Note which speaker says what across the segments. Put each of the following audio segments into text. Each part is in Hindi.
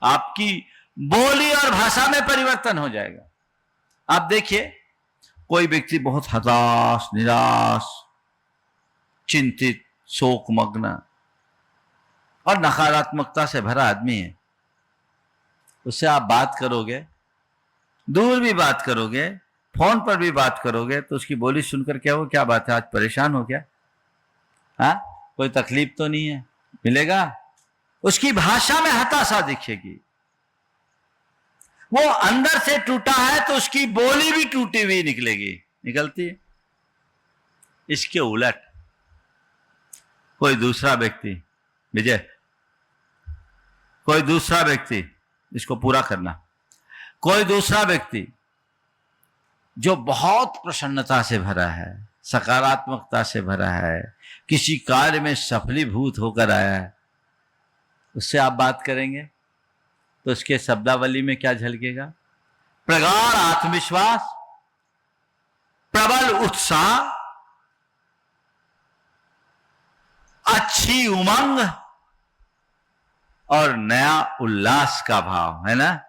Speaker 1: आपकी बोली और भाषा में परिवर्तन हो जाएगा। आप देखिए, कोई व्यक्ति बहुत हताश, निराश, चिंतित, शोकमग्न और नकारात्मकता से भरा आदमी है, उससे आप बात करोगे, दूर भी बात करोगे, फोन पर भी बात करोगे, तो उसकी बोली सुनकर क्या हो, क्या बात है, आज परेशान हो क्या? हाँ, कोई तकलीफ तो नहीं है, मिलेगा? उसकी भाषा में हताशा दिखेगी। वो अंदर से टूटा है तो उसकी बोली भी टूटी हुई निकलेगी, निकलती है। इसके उलट कोई दूसरा व्यक्ति, विजय, कोई दूसरा व्यक्ति, इसको पूरा करना, कोई दूसरा व्यक्ति जो बहुत प्रसन्नता से भरा है, सकारात्मकता से भरा है, किसी कार्य में सफलीभूत होकर आया है, उससे आप बात करेंगे तो उसके शब्दावली में क्या झलकेगा? प्रगाढ़ आत्मविश्वास, प्रबल उत्साह, अच्छी उमंग और नया उल्लास का भाव, है ना?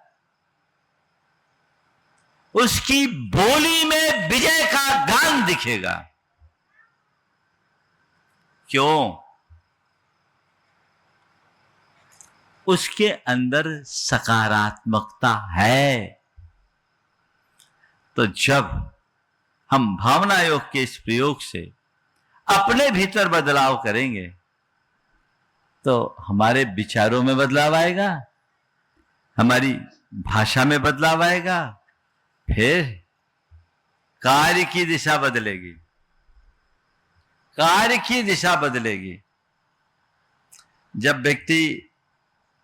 Speaker 1: उसकी बोली में विजय का गान दिखेगा। क्यों? उसके अंदर सकारात्मकता है। तो जब हम भावना योग के इस प्रयोग से अपने भीतर बदलाव करेंगे तो हमारे विचारों में बदलाव आएगा, हमारी भाषा में बदलाव आएगा, फिर कार्य की दिशा बदलेगी, कार्य की दिशा बदलेगी। जब व्यक्ति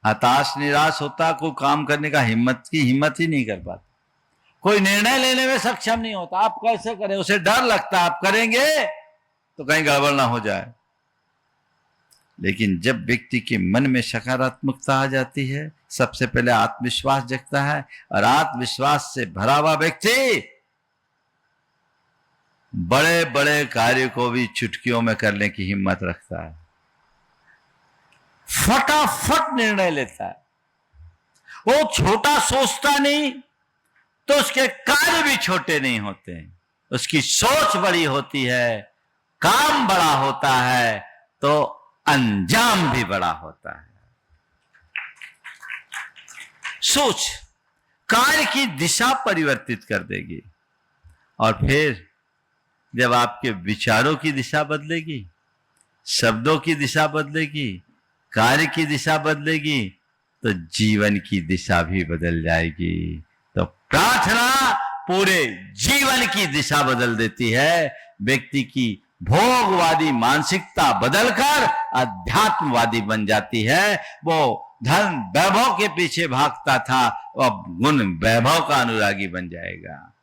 Speaker 1: हताश, निराश होता, कोई काम करने का हिम्मत ही नहीं कर पाता, कोई निर्णय लेने में सक्षम नहीं होता। आप कैसे करें? उसे डर लगता है, आप करेंगे तो कहीं गड़बड़ ना हो जाए। लेकिन जब व्यक्ति के मन में सकारात्मकता आ जाती है, सबसे पहले आत्मविश्वास जगता है, और आत्मविश्वास से भरा हुआ व्यक्ति बड़े बड़े कार्य को भी चुटकियों में करने की हिम्मत रखता है, फटाफट निर्णय लेता है। वो छोटा सोचता नहीं तो उसके कार्य भी छोटे नहीं होते हैं। उसकी सोच बड़ी होती है, काम बड़ा होता है, तो अंजाम भी बड़ा होता है। सोच कार्य की दिशा परिवर्तित कर देगी, और फिर जब आपके विचारों की दिशा बदलेगी, शब्दों की दिशा बदलेगी, कार्य की दिशा बदलेगी, तो जीवन की दिशा भी बदल जाएगी। तो प्रार्थना पूरे जीवन की दिशा बदल देती है। व्यक्ति की भोगवादी मानसिकता बदलकर अध्यात्मवादी बन जाती है। वो धन वैभव के पीछे भागता था, अब गुण वैभव का अनुरागी बन जाएगा।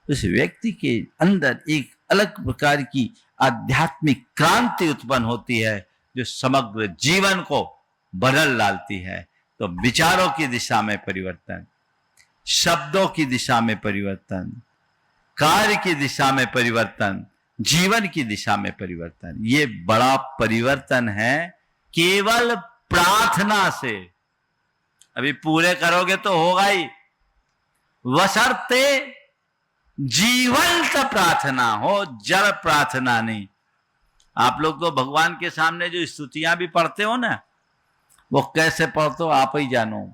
Speaker 1: उस व्यक्ति के अंदर एक अलग प्रकार की आध्यात्मिक क्रांति उत्पन्न होती है, जो समग्र जीवन को बदल डालती है। तो विचारों की दिशा में परिवर्तन, शब्दों की दिशा में परिवर्तन, कार्य की दिशा में परिवर्तन, जीवन की दिशा में परिवर्तन, ये बड़ा परिवर्तन है केवल प्रार्थना से। अभी पूरे करोगे तो होगा ही, बशर्ते जीवंत प्रार्थना हो, जड़ प्रार्थना नहीं। आप लोग तो भगवान के सामने जो स्तुतियां भी पढ़ते हो ना, वो कैसे पढ़ते हो आप ही जानो।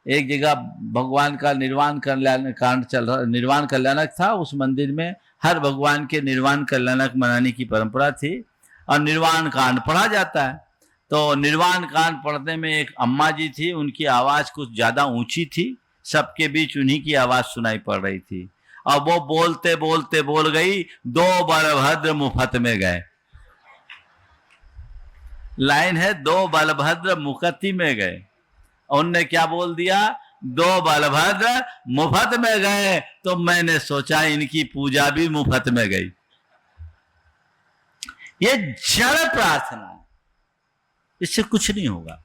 Speaker 1: एक जगह भगवान का निर्वाण कल्याण कांड चल रहा, निर्वाण कल्याणक था। उस मंदिर में हर भगवान के निर्वाण कल्याणक मनाने की परंपरा थी, और निर्वाण कांड पढ़ा जाता है। तो निर्वाण कांड पढ़ने में एक अम्मा जी थी, उनकी आवाज कुछ ज्यादा ऊंची थी, सबके बीच उन्हीं की आवाज सुनाई पड़ रही थी। और वो बोलते बोलते बोल गई, दो बलभद्र मुफ्त में गए। लाइन है, दो बलभद्र मुक्ति में गए। उनने क्या बोल दिया? दो बलभद्र मुफ्त में गए। तो मैंने सोचा इनकी पूजा भी मुफ्त में गई। ये जड़ प्रार्थना है, इससे कुछ नहीं होगा।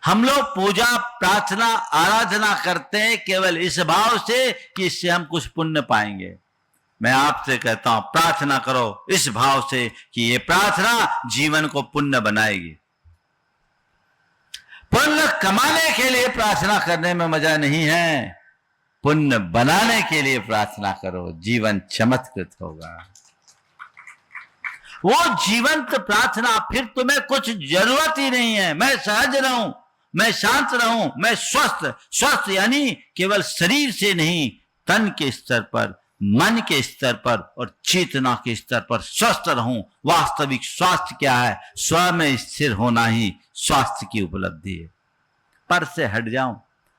Speaker 1: हम लोग पूजा, प्रार्थना, आराधना करते हैं केवल इस भाव से कि इससे हम कुछ पुण्य पाएंगे। मैं आपसे कहता हूं, प्रार्थना करो इस भाव से कि ये प्रार्थना जीवन को पुण्य बनाएगी। पुण्य कमाने के लिए प्रार्थना करने में मजा नहीं है, पुण्य बनाने के लिए प्रार्थना करो, जीवन चमत्कृत होगा। वो जीवंत प्रार्थना, फिर तुम्हें कुछ जरूरत ही नहीं है। मैं सहज रहूं, मैं शांत रहूं, मैं स्वस्थ यानी केवल शरीर से नहीं, तन के स्तर पर, मन के स्तर पर और चेतना के स्तर पर स्वस्थ रहूं। वास्तविक स्वास्थ्य क्या है? स्व में स्थिर होना ही स्वास्थ्य की उपलब्धि है। पर से हट जाऊं,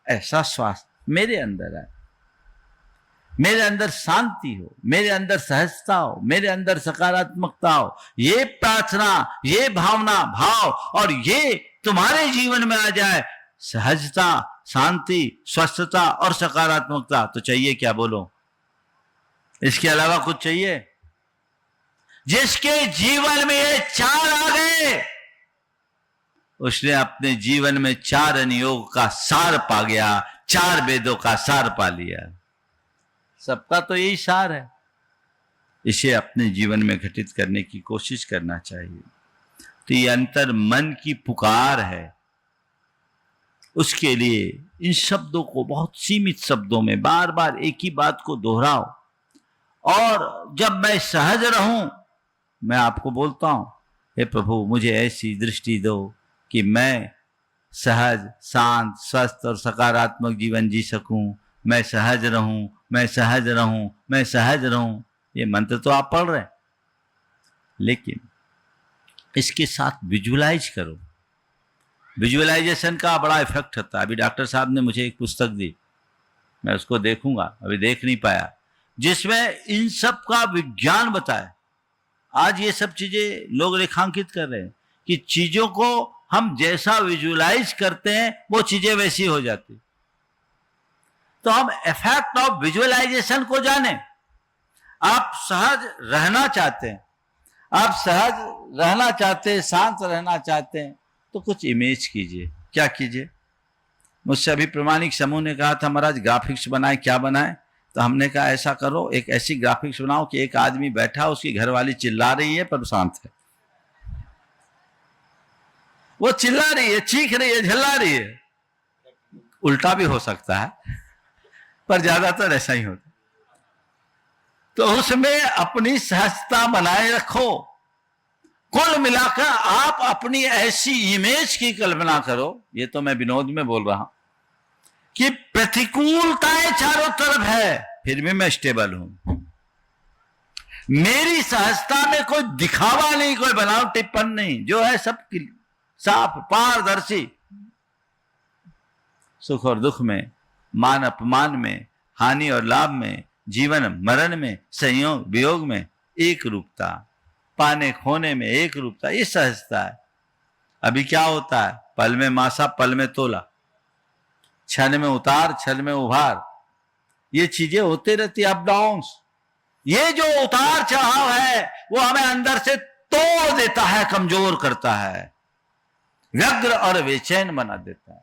Speaker 1: ऐसा स्वास्थ्य मेरे अंदर है, मेरे अंदर शांति हो, मेरे अंदर सहजता हो, मेरे अंदर सकारात्मकता हो। ये प्रार्थना, ये भावना, भाव और ये तुम्हारे जीवन में आ जाए, सहजता, शांति, स्वस्थता और सकारात्मकता, तो चाहिए क्या? बोलो, इसके अलावा कुछ चाहिए? जिसके जीवन में ये चार आ गए, उसने अपने जीवन में 4 अनुयोग का सार पा गया, 4 वेदों का सार पा लिया। सबका तो यही सार है, इसे अपने जीवन में घटित करने की कोशिश करना चाहिए। तो ये अंतर मन की पुकार है, उसके लिए इन शब्दों को बहुत सीमित शब्दों में बार बार एक ही बात को दोहराओ। और जब मैं सहज रहूं, मैं आपको बोलता हूं, हे प्रभु मुझे ऐसी दृष्टि दो कि मैं सहज, शांत, स्वस्थ और सकारात्मक जीवन जी सकूं। मैं सहज रहूं, मैं सहज रहूं, मैं सहज रहूं। ये मंत्र तो आप पढ़ रहे हैं, लेकिन इसके साथ विजुअलाइज करो। विजुअलाइजेशन का बड़ा इफेक्ट होता है। अभी डॉक्टर साहब ने मुझे एक पुस्तक दी, मैं उसको देखूंगा, अभी देख नहीं पाया, जिसमें इन सब का विज्ञान बताया। आज ये सब चीजें लोग रेखांकित कर रहे हैं कि चीजों को हम जैसा विजुअलाइज करते हैं वो चीजें वैसी हो जाती। तो हम इफेक्ट ऑफ विजुअलाइजेशन को जाने। आप सहज रहना चाहते हैं, आप सहज रहना चाहते हैं, शांत रहना चाहते हैं, तो कुछ इमेज कीजिए। क्या कीजिए? मुझसे अभी प्रमाणिक समूह ने कहा था, महाराज ग्राफिक्स बनाए, क्या बनाए? तो हमने कहा ऐसा करो, एक ऐसी ग्राफिक्स बनाओ कि एक आदमी बैठा, उसकी घरवाली चिल्ला रही है पर शांत है। वो चिल्ला रही है, चीख रही है, झल्ला रही है। उल्टा भी हो सकता है, पर ज्यादातर ऐसा ही होता। तो उसमें अपनी सहजता बनाए रखो। कुल मिलाकर आप अपनी ऐसी इमेज की कल्पना करो, ये तो मैं विनोद में बोल रहा हूं, कि प्रतिकूलताएं चारों तरफ है, फिर भी मैं स्टेबल हूं। मेरी सहजता में कोई दिखावा नहीं, कोई बनावटीपन नहीं, जो है सब साफ, पारदर्शी। सुख और दुख में, मान अपमान में, हानि और लाभ में, जीवन मरण में, संयोग वियोग में एक रूपता, पाने खोने में एक रूपता, ये सहजता है। अभी क्या होता है? पल में मासा, पल में तोला, क्षण में उतार, क्षण में उभार, ये चीजें होते रहती, अप डाउन्स। ये जो उतार चढ़ाव है वो हमें अंदर से तोड़ देता है, कमजोर करता है, व्यग्र और बेचैन बना देता है।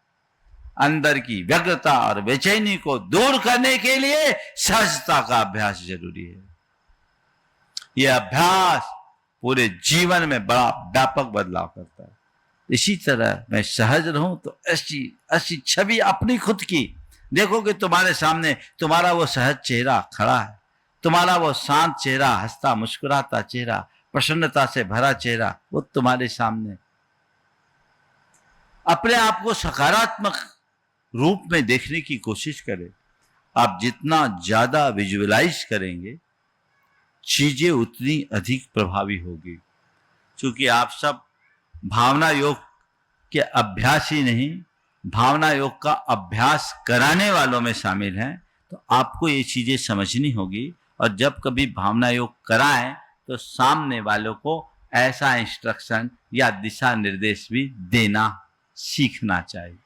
Speaker 1: अंदर की व्यग्रता और बेचैनी को दूर करने के लिए सहजता का अभ्यास जरूरी है। यह अभ्यास पूरे जीवन में बड़ा व्यापक बदलाव करता है। इसी तरह मैं सहज रहूं तो ऐसी छवि अपनी खुद की देखो कि तुम्हारे सामने तुम्हारा वो सहज चेहरा खड़ा है, तुम्हारा वो शांत चेहरा, हंसता मुस्कुराता चेहरा, प्रसन्नता से भरा चेहरा, वो तुम्हारे सामने। अपने आप को सकारात्मक रूप में देखने की कोशिश करें। आप जितना ज्यादा विजुअलाइज करेंगे, चीजें उतनी अधिक प्रभावी होगी। क्योंकि आप सब भावना योग के अभ्यासी नहीं, भावना योग का अभ्यास कराने वालों में शामिल हैं, तो आपको ये चीजें समझनी होगी। और जब कभी भावना योग कराएं तो सामने वालों को ऐसा इंस्ट्रक्शन या दिशा निर्देश भी देना सीखना चाहिए।